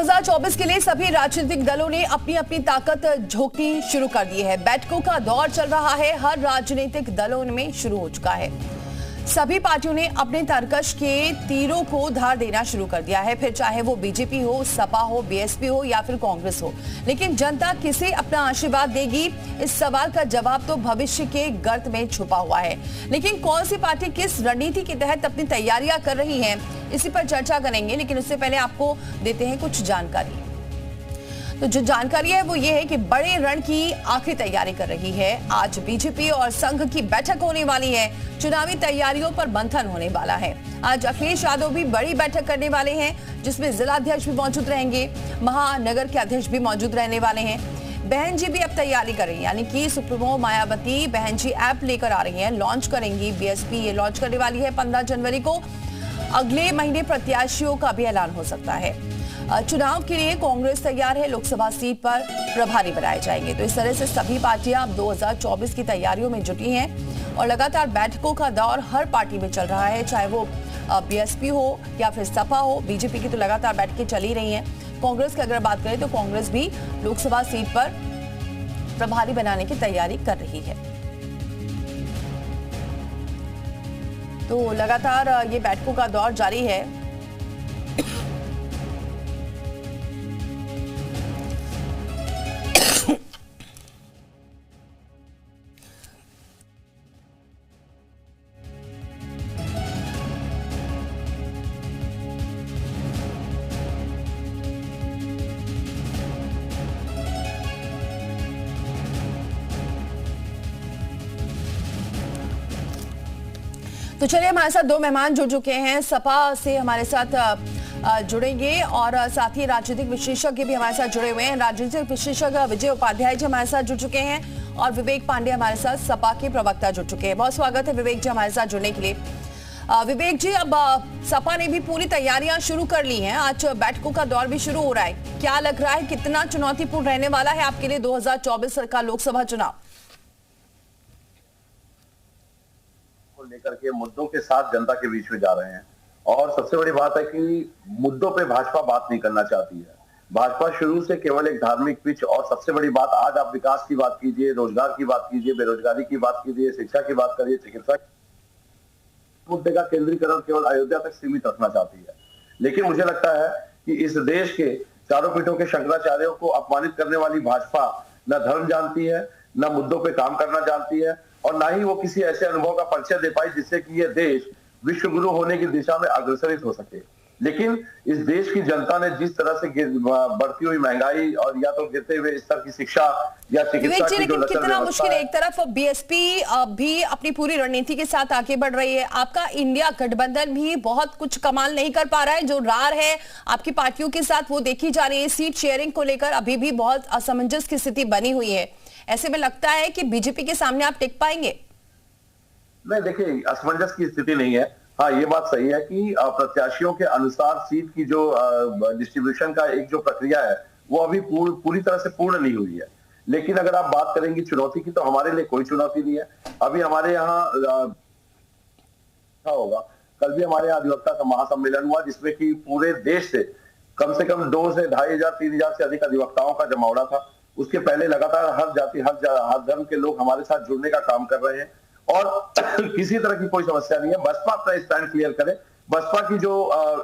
2024 के लिए सभी राजनीतिक दलों ने अपनी अपनी ताकत झोंकनी शुरू कर दी है। बैठकों का दौर चल रहा है, हर राजनीतिक दलों में शुरू हो चुका है। सभी पार्टियों ने अपने तरकश के तीरों को धार देना शुरू कर दिया है, फिर चाहे वो बीजेपी हो, सपा हो, बीएसपी हो या फिर कांग्रेस हो। लेकिन जनता किसे अपना आशीर्वाद देगी, इस सवाल का जवाब तो भविष्य के गर्त में छुपा हुआ है। लेकिन कौन सी पार्टी किस रणनीति के तहत अपनी तैयारियां कर रही है, इसी पर चर्चा करेंगे। लेकिन उससे पहले आपको देते हैं कुछ जानकारी। तो जो जानकारी है वो ये है कि बड़े रण की आखिरी तैयारी कर रही है। आज बीजेपी और संघ की बैठक होने वाली है। चुनावी तैयारियों पर मंथन होने वाला है। आज अखिलेश यादव भी बड़ी बैठक करने वाले हैं, जिसमें जिला अध्यक्ष भी मौजूद रहेंगे, महानगर के अध्यक्ष भी मौजूद रहने वाले हैं। बहन जी भी अब तैयारी कर रही है, यानी कि सुप्रीमो मायावती बहन जी ऐप लेकर आ रही है, लॉन्च करेंगी। बीएसपी ये लॉन्च करने वाली है 15 जनवरी को। अगले महीने प्रत्याशियों का भी ऐलान हो सकता है। चुनाव के लिए कांग्रेस तैयार है, लोकसभा सीट पर प्रभारी बनाए जाएंगे। तो इस तरह से सभी पार्टियां अब 2024 की तैयारियों में जुटी हैं और लगातार बैठकों का दौर हर पार्टी में चल रहा है, चाहे वो बीएसपी हो या फिर सपा हो। बीजेपी की तो लगातार बैठकें चल ही रही हैं। कांग्रेस की अगर बात करें तो कांग्रेस भी लोकसभा सीट पर प्रभारी बनाने की तैयारी कर रही है। तो लगातार ये बैठकों का दौर जारी है। तो चलिए, हमारे साथ दो मेहमान जुड़ चुके हैं। सपा से हमारे साथ जुड़ेंगे और साथ ही राजनीतिक विशेषज्ञ भी हमारे साथ जुड़े हुए हैं। राजनीतिक विशेषज्ञ विजय उपाध्याय जी हमारे साथ जुड़ चुके हैं और विवेक पांडे हमारे साथ सपा के प्रवक्ता जुड़ चुके हैं। बहुत स्वागत है विवेक जी हमारे साथ जुड़ने के लिए। विवेक जी, अब सपा ने भी पूरी तैयारियां शुरू कर ली हैं, आज बैठकों का दौर भी शुरू हो रहा है। क्या लग रहा है, कितना चुनौतीपूर्ण रहने वाला है आपके लिए 2024 का लोकसभा चुनाव? लेकर के मुद्दों के साथ जनता के बीच में जा रहे हैं और सबसे बड़ी बात है कि मुद्दों पे भाजपा बात नहीं करना चाहती है। भाजपा शुरू से केवल एक धार्मिक पिच, और सबसे बड़ी बात, आज आप विकास की बात कीजिए, रोजगार की बात कीजिए, बेरोजगारी की बात कीजिए, शिक्षा की बात करिए, चिकित्सा, मुद्दे का केंद्रीकरण केवल अयोध्या तक सीमित रखना चाहती है। लेकिन मुझे लगता है कि इस देश के चारों पीठों के शंकराचार्यों को अपमानित करने वाली भाजपा न धर्म जानती है, न मुद्दों पे काम करना जानती है, और ना ही वो किसी ऐसे अनुभव का परिचय दे पाई जिससे कि ये देश विश्व गुरु होने की दिशा में अग्रसरित हो सके। लेकिन इस देश की जनता ने जिस तरह से बढ़ती हुई महंगाई और या तो गिरते हुए स्तर की शिक्षा या चिकित्सा की जो कितना मुश्किल है। एक तरफ बीएसपी भी अपनी पूरी रणनीति के साथ आगे बढ़ रही है, आपका इंडिया गठबंधन भी बहुत कुछ कमाल नहीं कर पा रहा है। जो रार है आपकी पार्टियों के साथ वो देखी जा रही है। सीट शेयरिंग को लेकर अभी भी बहुत असमंजस की स्थिति बनी हुई है। ऐसे में लगता है कि बीजेपी के सामने आप टिक पाएंगे? नहीं, देखिए, असमंजस की स्थिति नहीं है। हाँ, ये बात सही है कि प्रत्याशियों के अनुसार सीट की जो डिस्ट्रीब्यूशन का एक जो प्रक्रिया है वो अभी पूरी तरह से पूर्ण नहीं हुई है। लेकिन अगर आप बात करेंगे चुनौती की, तो हमारे लिए कोई चुनौती नहीं है। अभी हमारे यहाँ होगा, कल भी हमारे यहाँ अधिवक्ता का महासम्मेलन हुआ, जिसमें कि पूरे देश से कम 2 से 2,500 3,000 से अधिक अधिवक्ताओं का जमावड़ा था। उसके पहले लगातार हर जाति हर धर्म के लोग हमारे साथ जुड़ने का काम कर रहे हैं और किसी तरह की कोई समस्या नहीं है। बसपा अपना स्टैंड क्लियर करे। बसपा की जो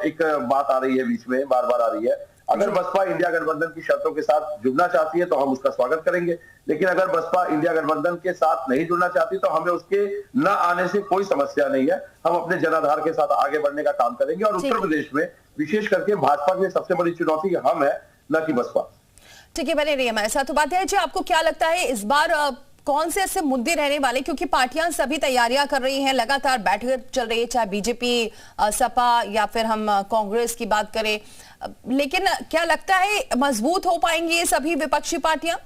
एक बात आ रही है बीच में, बार बार आ रही है, अगर बसपा इंडिया गठबंधन की शर्तों के साथ जुड़ना चाहती है तो हम उसका स्वागत करेंगे। लेकिन अगर बसपा इंडिया गठबंधन के साथ नहीं जुड़ना चाहती तो हमें उसके न आने से कोई समस्या नहीं है। हम अपने जनाधार के साथ आगे बढ़ने का काम करेंगे और उत्तर प्रदेश में विशेष करके भाजपा की सबसे बड़ी चुनौती हम है, न कि बसपा। ठीक है, बने रहिए हमारे साथ। उपाध्याय जी, आपको क्या लगता है इस बार कौन से ऐसे मुद्दे रहने वाले, क्योंकि पार्टियां सभी तैयारियां कर रही हैं, लगातार बैठक चल रही है, चाहे बीजेपी, सपा या फिर हम कांग्रेस की बात करें, लेकिन क्या लगता है मजबूत हो पाएंगी ये सभी विपक्षी पार्टियां?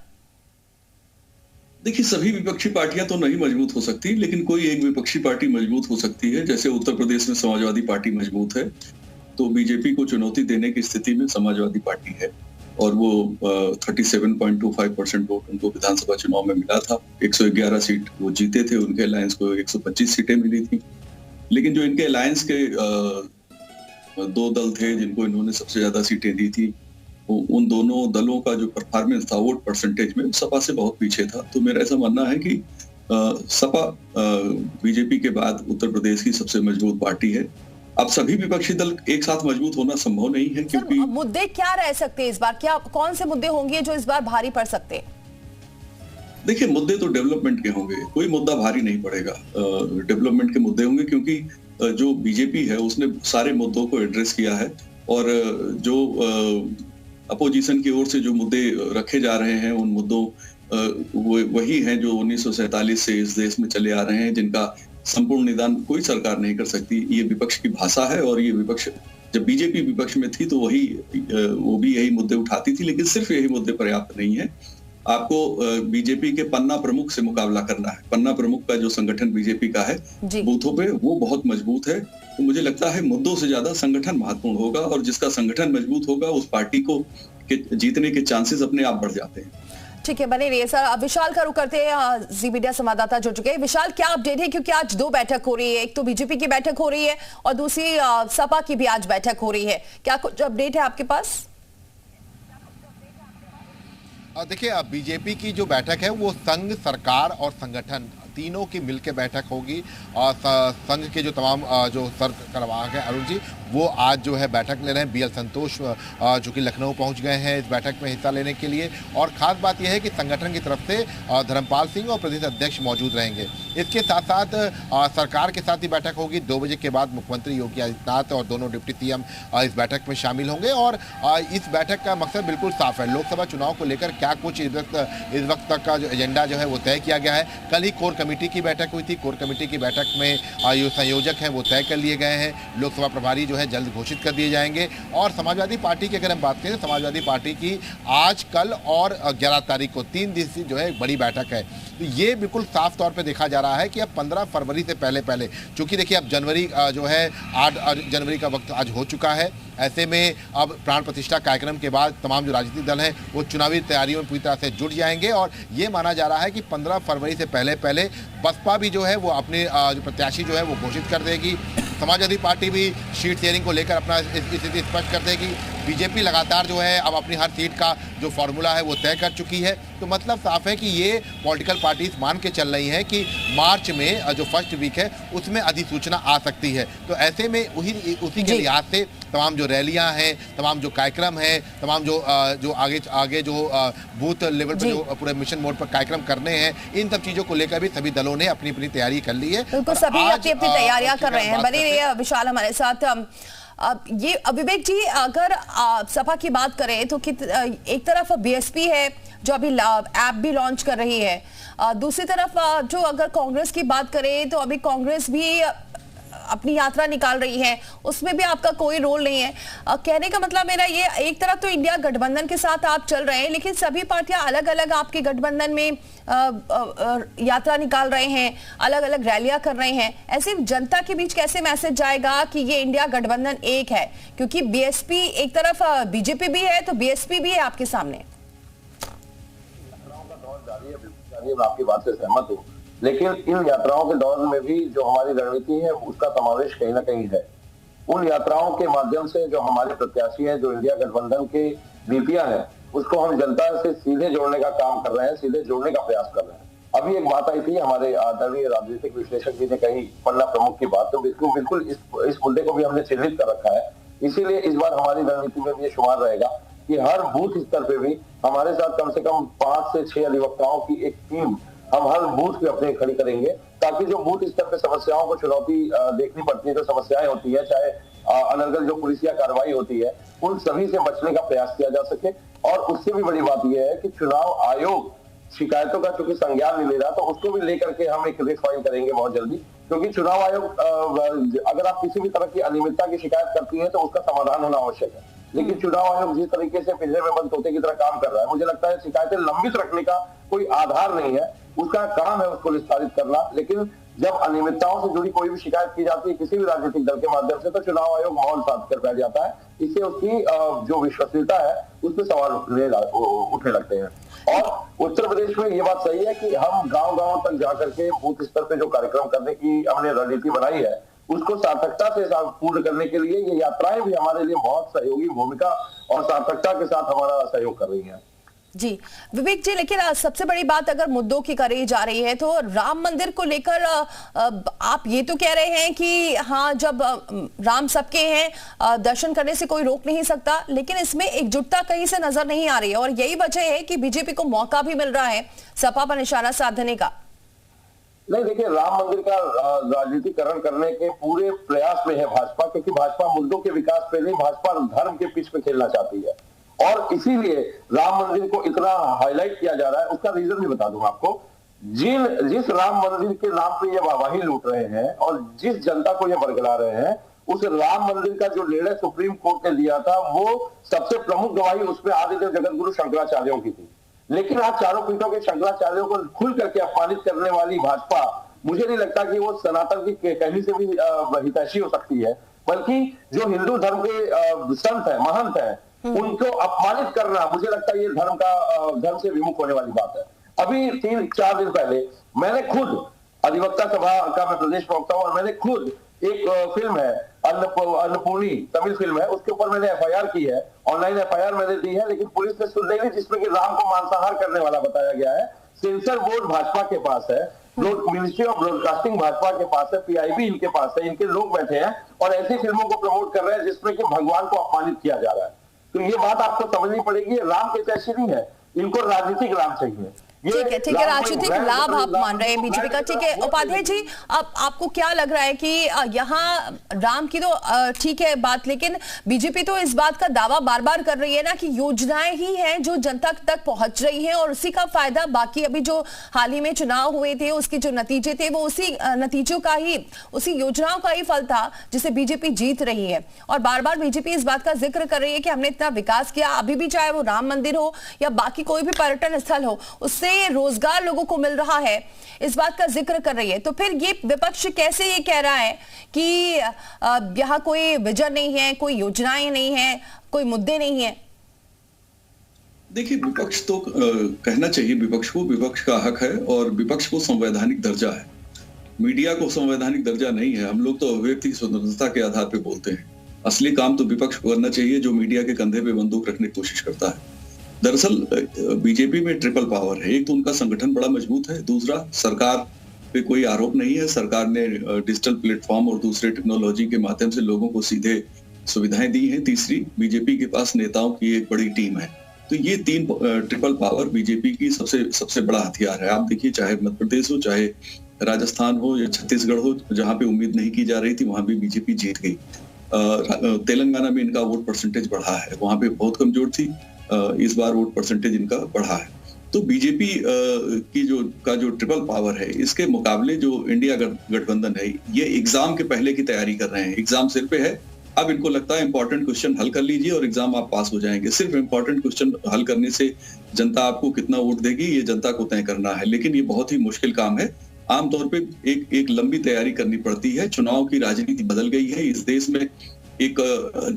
देखिए, सभी विपक्षी पार्टियां तो नहीं मजबूत हो सकती, लेकिन कोई एक विपक्षी पार्टी मजबूत हो सकती है। जैसे उत्तर प्रदेश में समाजवादी पार्टी मजबूत है, तो बीजेपी को चुनौती देने की स्थिति में समाजवादी पार्टी है और वो 37.25% वोट उनको विधानसभा चुनाव में मिला था। 111 सीट वो जीते थे, उनके अलायंस को 125 सीटें मिली थी। लेकिन जो इनके अलायंस के 2 दल थे जिनको इन्होंने सबसे ज्यादा सीटें दी थी, उन दोनों दलों का जो परफॉर्मेंस था वोट परसेंटेज में, सपा से बहुत पीछे था। तो मेरा ऐसा मानना है कि सपा बीजेपी के बाद उत्तर प्रदेश की सबसे मजबूत पार्टी है। अब सभी विपक्षी दल एक साथ मजबूत होना संभव नहीं है, क्योंकि मुद्दे क्या रह सकते हैं इस बार, क्या कौन से मुद्दे होंगे जो इस बार भारी पड़ सकते हैं? देखिए, मुद्दे तो डेवलपमेंट के होंगे, कोई मुद्दा भारी नहीं पड़ेगा। डेवलपमेंट के मुद्दे होंगे, क्योंकि जो बीजेपी है उसने सारे मुद्दों को एड्रेस किया है, और जो अपोजिशन की ओर से जो मुद्दे रखे जा रहे हैं, उन मुद्दों वही हैं जो 1947 से इस देश में चले आ रहे हैं, जिनका संपूर्ण निदान कोई सरकार नहीं कर सकती। ये विपक्ष की भाषा है, और ये विपक्ष, जब बीजेपी विपक्ष में थी तो वो भी यही मुद्दे उठाती थी, लेकिन सिर्फ यही मुद्दे पर्याप्त नहीं है। आपको बीजेपी के पन्ना प्रमुख से मुकाबला करना है। पन्ना प्रमुख का जो संगठन बीजेपी का है बूथों पे, वो बहुत मजबूत है। तो मुझे लगता है मुद्दों से ज्यादा संगठन महत्वपूर्ण होगा, और जिसका संगठन मजबूत होगा उस पार्टी को जीतने के चांसेस अपने आप बढ़ जाते हैं। ठीक है, बने रहिए सर। अब विशाल का रुख करते हैं, जी मीडिया संवाददाता जुड़ चुके हैं। विशाल, क्या अपडेट है, क्योंकि आज दो बैठक हो रही है, एक तो बीजेपी की बैठक हो रही है और दूसरी सपा की भी आज बैठक हो रही है, क्या कुछ अपडेट है आपके पास? देखिए, बीजेपी की जो बैठक है वो संघ, सरकार और संगठन तीनों की मिलकर बैठक होगी, और संघ के जो तमाम जो सरप्रवाहक हैं अरुण जी, वो आज जो है बैठक ले रहे हैं। BL संतोष जो कि लखनऊ पहुंच गए हैं इस बैठक में हिस्सा लेने के लिए, और खास बात यह है कि संगठन की तरफ से धर्मपाल सिंह और प्रदेश अध्यक्ष मौजूद रहेंगे। इसके साथ साथ सरकार के साथ ही बैठक होगी। 2 बजे के बाद मुख्यमंत्री योगी आदित्यनाथ और दोनों डिप्टी CM इस बैठक में शामिल होंगे, और इस बैठक का मकसद बिल्कुल साफ है। लोकसभा चुनाव को लेकर क्या कुछ इस वक्त तक का जो एजेंडा जो है वो तय किया गया है। कल ही कोर कमेटी की बैठक हुई थी। कोर कमेटी की बैठक में जो संयोजक हैं वो तय कर लिए गए हैं। लोकसभा प्रभारी जो है जल्द घोषित कर दिए जाएंगे। और समाजवादी पार्टी की अगर हम बात करें, समाजवादी पार्टी की आज, कल और 11 तारीख को 3 दिवसीय जो है बड़ी बैठक है। तो ये बिल्कुल साफ तौर पे देखा जा रहा है कि अब 15 फरवरी से पहले चूंकि देखिए अब जनवरी जो है 8 जनवरी का वक्त आज हो चुका है। ऐसे में अब प्राण प्रतिष्ठा कार्यक्रम के बाद तमाम जो राजनीतिक दल हैं वो चुनावी तैयारियों में पूरी तरह से जुट जाएंगे, और ये माना जा रहा है कि 15 फरवरी से पहले बसपा भी जो है वो अपने जो प्रत्याशी जो है वो घोषित कर देगी। समाजवादी पार्टी भी सीट शेयरिंग को लेकर अपना स्थिति स्पष्ट कर देगी। बीजेपी लगातार जो है अब अपनी हर सीट का जो फॉर्मूला है वो तय कर चुकी है। तो मतलब साफ है कि ये पॉलिटिकल पार्टीज मान के चल रही हैं कि मार्च में जो फर्स्ट वीक है उसमें अधिसूचना आ सकती है। तो ऐसे में उसी के लिहाज से तमाम जो रैलियां हैं, तमाम जो कार्यक्रम हैं, तमाम जो आगे जो बूथ लेवल पर जो पूरे मिशन मोड पर कार्यक्रम करने हैं, इन सब चीजों को लेकर भी सभी दलों ने अपनी अपनी तैयारी कर ली है। बिल्कुल, सभी अपनी अपनी तैयारियां कर रहे हैं। बने रहिए विशाल हमारे साथ। ये विवेक जी, अगर सपा की बात करें तो एक तरफ BSP है जो अभी ऐप भी लॉन्च कर रही है, दूसरी तरफ जो अगर कांग्रेस की बात करें तो अभी कांग्रेस भी अपनी यात्रा निकाल रही है, उसमें भी आपका कोई रोल नहीं है। कहने का मतलब मेरा ये, एक तरफ तो इंडिया गठबंधन के साथ आप चल रहे हैं, लेकिन सभी पार्टियां अलग अलग आपके गठबंधन में यात्रा निकाल रहे हैं, अलग अलग रैलियां कर रहे हैं। ऐसे जनता के बीच कैसे मैसेज जाएगा कि ये इंडिया गठबंधन एक है, क्योंकि BSP एक तरफ BJP भी है तो BSP भी है आपके सामने। मैं आपकी बात से सहमत हूँ, लेकिन इन यात्राओं के दौर में भी जो हमारी रणनीति है उसका समावेश कहीं ना कहीं है। उन यात्राओं के माध्यम से जो हमारे प्रत्याशी हैं, जो इंडिया गठबंधन के नीतियां हैं, उसको हम जनता से सीधे जोड़ने का काम कर रहे हैं, सीधे जोड़ने का प्रयास कर रहे हैं। अभी एक बात आई थी, हमारे आदरणीय राजनीतिक विश्लेषक जी ने कही पन्ना प्रमुख की बात, तो बिल्कुल इस मुद्दे को भी हमने चिन्हित कर रखा है। इसीलिए इस बार हमारी रणनीति में भी ये शुमार रहेगा कि हर बूथ स्तर पे भी हमारे साथ कम से कम 5 से 6 अधिवक्ताओं की एक टीम हम हर बूथ पे अपने खड़ी करेंगे, ताकि जो बूथ स्तर पे समस्याओं को चुनौती देखनी पड़ती है, जो समस्याएं होती है, चाहे अनर्गल जो पुलिसिया कार्रवाई होती है, उन सभी से बचने का प्रयास किया जा सके। और उससे भी बड़ी बात यह है कि चुनाव आयोग शिकायतों का चूंकि संज्ञान नहीं ले रहा, तो उसको भी लेकर के हम एक रिट फाइल करेंगे बहुत जल्दी, क्योंकि चुनाव आयोग अगर आप किसी भी तरह की अनियमितता की शिकायत करती है तो उसका समाधान होना आवश्यक है। लेकिन चुनाव आयोग जिस तरीके से पिंजरे में बंद तोते की तरह काम कर रहा है, मुझे लगता है शिकायतें लंबित रखने का कोई आधार नहीं है। उसका काम है उसको निस्तारित करना, लेकिन जब अनियमितताओं से जुड़ी कोई भी शिकायत की जाती है किसी भी राजनीतिक दल के माध्यम से, तो चुनाव आयोग मौन साध कर बैठ जाता है। इससे उसकी जो विश्वसनीयता है उस पर सवाल उठने लगते हैं। और उत्तर प्रदेश में ये बात सही है कि हम गांव-गांव तक जाकर के बूथ स्तर पे जो कार्यक्रम करने की हमने रणनीति बनाई है, उसको सार्थकता से पूर्ण करने के लिए ये यात्राएं भी हमारे लिए बहुत सहयोगी भूमिका और सार्थकता के साथ हमारा सहयोग कर रही हैं। जी विवेक जी, लेकिन सबसे बड़ी बात अगर मुद्दों की करी जा रही है तो राम मंदिर को लेकर आप ये तो कह रहे हैं कि हाँ, जब राम सबके हैं दर्शन करने से कोई रोक नहीं सकता, लेकिन इसमें एकजुटता कहीं से नजर नहीं आ रही है और यही वजह है कि बीजेपी को मौका भी मिल रहा है सपा पर निशाना साधने का। नहीं, देखिए, राम मंदिर का राजनीतिकरण करने के पूरे प्रयास में है भाजपा, क्योंकि भाजपा मुद्दों के विकास पे नहीं, भाजपा धर्म के पिच पे खेलना चाहती है और इसीलिए राम मंदिर को इतना हाईलाइट किया जा रहा है। उसका रीजन भी बता दूं आपको। जिस राम मंदिर के नाम पे ये वाहवाही लूट रहे हैं और जिस जनता को ये बरगला रहे हैं, उस राम मंदिर का जो निर्णय सुप्रीम कोर्ट ने दिया था वो सबसे प्रमुख गवाही उसमें आदिदेव जगतगुरु शंकराचार्यों की थी। लेकिन आप चारों पीठों के शंकराचार्यों को खुल करके अपमानित करने वाली भाजपा, मुझे नहीं लगता कि वो सनातन की कहीं से भी हितैषी हो सकती है, बल्कि जो हिंदू धर्म के संत है, महंत है, उनको अपमानित करना, मुझे लगता है ये धर्म से विमुख होने वाली बात है। अभी 3-4 दिन पहले मैंने खुद अधिवक्ता सभा का मैं प्रदेश प्रवक्ता हूं और मैंने खुद एक फिल्म है अन्नपूर्णी, तमिल फिल्म है, उसके ऊपर मैंने एफआईआर की है, ऑनलाइन एफआईआर मैंने दी है, लेकिन पुलिस ने सुन नहीं, जिसमें कि राम को मांसाहार करने वाला बताया गया है। सेंसर बोर्ड भाजपा के पास है, मिनिस्ट्री ऑफ ब्रॉडकास्टिंग भाजपा के पास है, पीआईबी इनके पास है, इनके लोग बैठे हैं और ऐसी फिल्मों को प्रमोट कर रहे हैं जिसमें कि भगवान को अपमानित किया जा रहा है। तो ये बात आपको समझनी पड़ेगी, राम के जैसी नहीं है, इनको राजनीतिक राम चाहिए। ठीक है, राजनीतिक लाभ आप मान रहे हैं बीजेपी का। ठीक है उपाध्याय जी, अब आपको क्या लग रहा है कि यहाँ राम की तो ठीक है बात, लेकिन बीजेपी तो इस बात का दावा बार बार कर रही है ना कि योजनाएं ही हैं जो जनता तक पहुंच रही हैं और उसी का फायदा बाकी अभी जो हाल ही में चुनाव हुए थे उसके जो नतीजे थे वो उसी नतीजों का ही, उसी योजनाओं का ही फल था जिसे बीजेपी जीत रही है। और बार बार बीजेपी इस बात का जिक्र कर रही है कि हमने इतना विकास किया, अभी भी चाहे वो राम मंदिर हो या बाकी कोई भी पर्यटन स्थल हो, उससे रोजगार लोगों को मिल रहा है, इस बात का जिक्र कर रही है। तो फिर ये विपक्ष कैसे ये कह रहा है कि यहाँ कोई विजन नहीं है, कोई योजनाएं नहीं है, कोई मुद्दे नहीं है? देखिए, विपक्ष तो कहना चाहिए विपक्ष को, विपक्ष का हक है और विपक्ष को संवैधानिक दर्जा है। मीडिया को संवैधानिक दर्जा नहीं है। हम लोग तो अभिव्यक्ति स्वतंत्रता के आधार पर बोलते हैं। असली काम तो विपक्ष को करना चाहिए जो मीडिया के कंधे पे बंदूक रखने की कोशिश करता है। दरअसल बीजेपी में ट्रिपल पावर है। एक तो उनका संगठन बड़ा मजबूत है, दूसरा सरकार पे कोई आरोप नहीं है, सरकार ने डिजिटल प्लेटफॉर्म और दूसरे टेक्नोलॉजी के माध्यम से लोगों को सीधे सुविधाएं दी हैं, तीसरी बीजेपी के पास नेताओं की एक बड़ी टीम है। तो ये 3 ट्रिपल पावर बीजेपी की सबसे बड़ा हथियार है। आप देखिए, चाहे मध्य प्रदेश हो, चाहे राजस्थान हो या छत्तीसगढ़ हो, जहां पे उम्मीद नहीं की जा रही थी वहां भी बीजेपी जीत गई। तेलंगाना में इनका वोट परसेंटेज बढ़ा है, वहां पे बहुत कमजोर थी, इस बार वोट परसेंटेज इनका बढ़ा है। तो बीजेपी की जो ट्रिपल पावर है, इसके मुकाबले जो इंडिया गठबंधन है, ये एग्जाम के पहले की तैयारी कर रहे हैं। एग्जाम सिर पे है, अब इनको लगता है इंपॉर्टेंट क्वेश्चन हल कर लीजिए और एग्जाम आप पास हो जाएंगे। सिर्फ इंपॉर्टेंट क्वेश्चन हल करने से जनता आपको कितना वोट देगी ये जनता को तय करना है, लेकिन ये बहुत ही मुश्किल काम है। आमतौर पे एक लंबी तैयारी करनी पड़ती है। चुनाव की राजनीति बदल गई है, इस देश में एक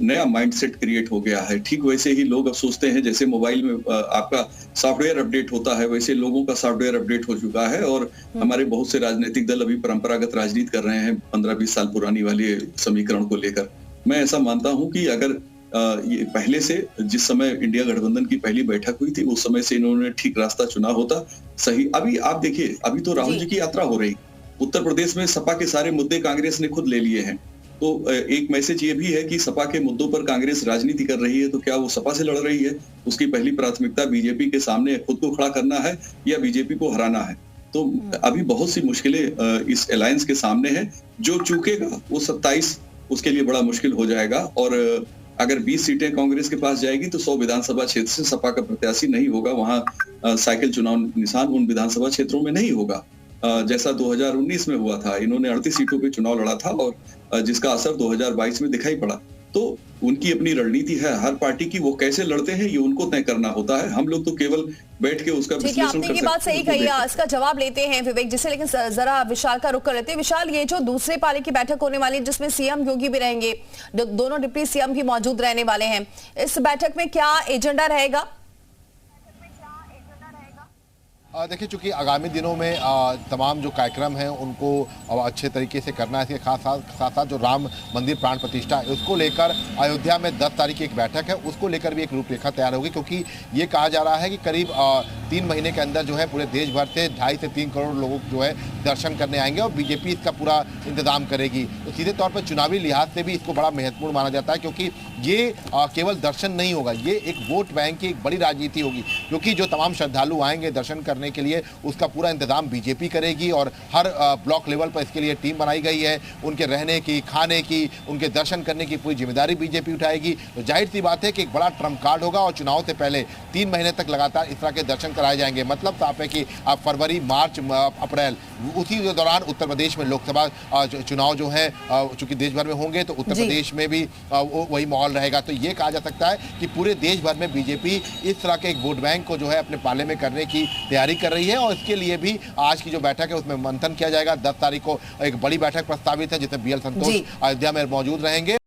नया माइंडसेट क्रिएट हो गया है। ठीक वैसे ही लोग अब सोचते हैं, जैसे मोबाइल में आपका सॉफ्टवेयर अपडेट होता है, वैसे लोगों का सॉफ्टवेयर अपडेट हो चुका है और हमारे बहुत से राजनीतिक दल अभी परंपरागत राजनीति कर रहे हैं 15-20 साल पुरानी वाली समीकरण को लेकर। मैं ऐसा मानता हूं कि अगर ये पहले से, जिस समय इंडिया गठबंधन की पहली बैठक हुई थी उस समय से इन्होंने ठीक रास्ता चुना होता सही। अभी आप देखिए, अभी तो राहुल जी की यात्रा हो रही, उत्तर प्रदेश में सपा के सारे मुद्दे कांग्रेस ने खुद ले लिए हैं। तो एक मैसेज ये भी है कि सपा के मुद्दों पर कांग्रेस राजनीति कर रही है, तो क्या वो सपा से लड़ रही है? उसकी पहली प्राथमिकता बीजेपी के सामने खुद को खड़ा करना है या बीजेपी को हराना है? तो अभी बहुत सी मुश्किलें इस अलायंस के सामने है। जो चूकेगा वो 27 उसके लिए बड़ा मुश्किल हो जाएगा और अगर 20 सीटें कांग्रेस के पास जाएगी तो 100 विधानसभा क्षेत्र से सपा का प्रत्याशी नहीं होगा। वहां साइकिल चुनाव निशान उन विधानसभा क्षेत्रों में नहीं होगा जैसा 2019 में हुआ था। इन्होंने 38 सीटों पे चुनाव लड़ा था और जिसका असर 2022 में दिखाई पड़ा। तो उनकी अपनी रणनीति है हर पार्टी की, वो कैसे लड़ते हैं ये उनको तय करना होता है। हम लोग तो केवल बैठ के उसका विश्लेषण कर सकते हैं। आपने ये बात सही कही है, इसका जवाब लेते हैं विवेक जी से, लेकिन जरा विशाल का रुख कर लेते हैं। विशाल, ये जो दूसरे पाली की बैठक होने वाली है जिसमें सीएम योगी भी रहेंगे, दोनों डिप्टी सीएम भी मौजूद रहने वाले हैं, इस बैठक में क्या एजेंडा रहेगा? देखिए, चूंकि आगामी दिनों में तमाम जो कार्यक्रम हैं उनको अच्छे तरीके से करना है, इसके साथ साथ जो राम मंदिर प्राण प्रतिष्ठा है उसको लेकर अयोध्या में 10 तारीख की एक बैठक है, उसको लेकर भी एक रूपरेखा तैयार होगी, क्योंकि ये कहा जा रहा है कि करीब 3 महीने के अंदर जो है पूरे देश भर से 2.5 से 3 करोड़ लोग जो है दर्शन करने आएंगे और बीजेपी इसका पूरा इंतजाम करेगी। तो सीधे तौर पर चुनावी लिहाज से भी इसको बड़ा महत्वपूर्ण माना जाता है, क्योंकि ये केवल दर्शन नहीं होगा, ये एक वोट बैंक की एक बड़ी राजनीति होगी, क्योंकि जो तमाम श्रद्धालु आएंगे दर्शन करने के लिए उसका पूरा इंतजाम बीजेपी करेगी और हर ब्लॉक लेवल पर इसके लिए टीम बनाई गई है। उनके रहने की, खाने की, उनके दर्शन करने की पूरी जिम्मेदारी बीजेपी उठाएगी। तो जाहिर सी बात है कि एक बड़ा ट्रम्प कार्ड होगा और चुनाव से पहले 3 महीने तक लगातार इस तरह के दर्शन कराए जाएंगे। मतलब साफ है कि फरवरी, मार्च, अप्रैल, उसी दौरान उत्तर प्रदेश में लोकसभा चुनाव जो है चूंकि देश भर में होंगे तो उत्तर प्रदेश में भी वही माहौल रहेगा। तो ये कहा जा सकता है कि पूरे देश भर में बीजेपी इस तरह के एक वोट बैंक को जो है अपने पाले में करने की तैयारी कर रही है और इसके लिए भी आज की जो बैठक है उसमें मंथन किया जाएगा। 10 तारीख को एक बड़ी बैठक प्रस्तावित है जिसमें BL संतोष अयोध्या में मौजूद रहेंगे।